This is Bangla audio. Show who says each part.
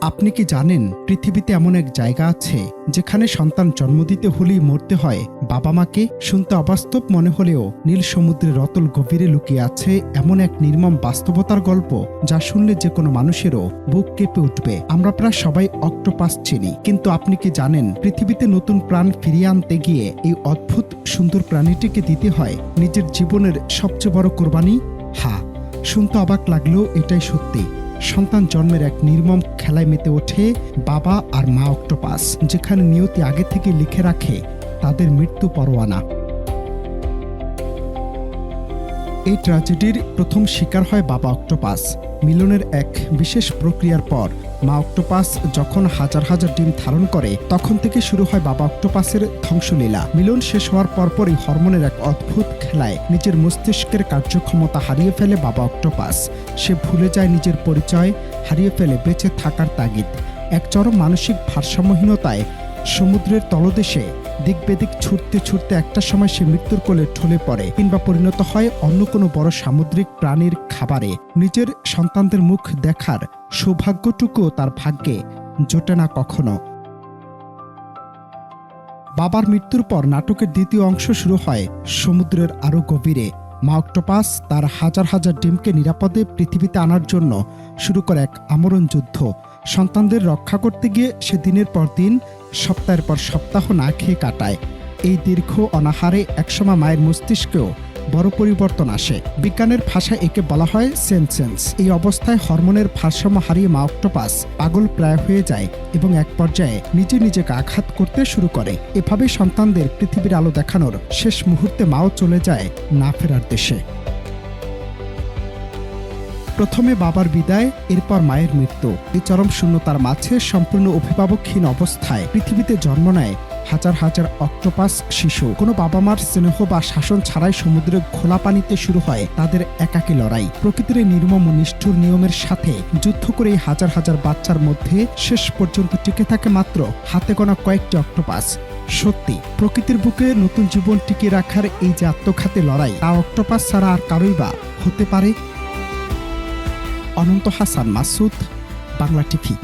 Speaker 1: আপনি কি জানেন পৃথিবীতে এমন এক জায়গা আছে যেখানে সন্তান জন্ম দিতে হলেই মরতে হয় বাবা মাকে? শুনতে অবাস্তব মনে হলেও নীল সমুদ্রের অতল গভীরে লুকিয়ে আছে এমন এক নির্মম বাস্তবতার গল্প যা শুনলে যে কোনো মানুষেরও বুক কেঁপে উঠবে। আমরা প্রায় সবাই অক্টোপাস চিনি, কিন্তু আপনি কি জানেন পৃথিবীতে নতুন প্রাণ ফিরিয়ে আনতে গিয়ে এই অদ্ভুত সুন্দর প্রাণীটিকে দিতে হয় নিজের জীবনের সবচেয়ে বড় কোরবানি? হ্যাঁ, শুনতে অবাক লাগলেও এটাই সত্যি। সন্তান জন্মের এক নির্মম খেলায় মেতে ওঠে বাবা আর মা অক্টোপাস, যেখানে নিয়তি আগে থেকে লিখে রাখে তাদের মৃত্যু পরোয়ানা। এই ট্র্যাজেডির প্রথম শিকার হয় বাবা অক্টোপাস। মিলনের এক বিশেষ প্রক্রিয়ার পর মা অক্টোপাস যখন হাজার হাজার ডিম ধারণ করে, তখন থেকে শুরু হয় বাবা অক্টোপাসের ধ্বংসলীলা। মিলন শেষ হওয়ার পরপরই হরমোনের এক অদ্ভুত খেলায় নিজের মস্তিষ্কের কার্যক্ষমতা হারিয়ে ফেলে বাবা অক্টোপাস। সে ভুলে যায় নিজের পরিচয়, হারিয়ে ফেলে বেঁচে থাকার তাগিদ। এক চরম মানসিক ভারসাম্যহীনতায় সমুদ্রের তলদেশে দিক বেদিক ছুটতে ছুটতে একটা সময় সে মৃত্যুর কোলে ঢলে পড়ে, কিংবা পরিণত হয় অন্য কোনো বড় সামুদ্রিক প্রাণীর খাবারে। নিজের সন্তানদের মুখ দেখার সৌভাগ্যটুকুও তার ভাগ্যে জোটে না কখনো। বাবার মৃত্যুর পর নাটকের দ্বিতীয় অংশ শুরু হয় সমুদ্রের আরো গভীরে। মা অক্টোপাস তার হাজার হাজার ডিমকে নিরাপদে পৃথিবীতে আনার জন্য শুরু করে এক আমরণ যুদ্ধ। সন্তানদের রক্ষা করতে গিয়ে সে দিনের পর দিন, সপ্তাহের পর সপ্তাহ না খেয়ে কাটায়। এই দীর্ঘ অনাহারে একসময় মায়ের মস্তিষ্কেও বড় পরিবর্তন আসে। বিজ্ঞানের ভাষায় একে বলা হয় সেনসেন্স। এই অবস্থায় হরমোনের ভারসাম্য হারিয়ে মা অক্টোপাস পাগল প্রায় হয়ে যায় এবং এক পর্যায়ে নিজেকে আঘাত করতে শুরু করে। এভাবে সন্তানদের পৃথিবীর আলো দেখানোর শেষ মুহূর্তে মাও চলে যায় না ফেরার দেশে। প্রথমে বাবার বিদায়, এরপর মায়ের মৃত্যু। এই চরম শূন্যতার মাঝে সম্পূর্ণ অভিভাবকহীন অবস্থায় পৃথিবীতে জন্ম নেয় হাজার হাজার অক্টোপাস শিশু। কোনো বাবা মার স্নেহ বা শাসন ছাড়াই সমুদ্রের খোলা পানিতে শুরু হয় তাদের একাকী লড়াই। প্রকৃতির নির্মম নিষ্ঠুর নিয়মের সাথে যুদ্ধ করে এই হাজার হাজার বাচ্চার মধ্যে শেষ পর্যন্ত টিকে থাকে মাত্র হাতে গোনা কয়েকটি অক্টোপাস। সত্যি, প্রকৃতির বুকে নতুন জীবন টিকিয়ে রাখার এই যে আত্মঘাতী লড়াই, তা অক্টোপাস ছাড়া আর কারোই বা হতে পারে? অনন্ত হাসান মাসুদ, বাংলা টিভি।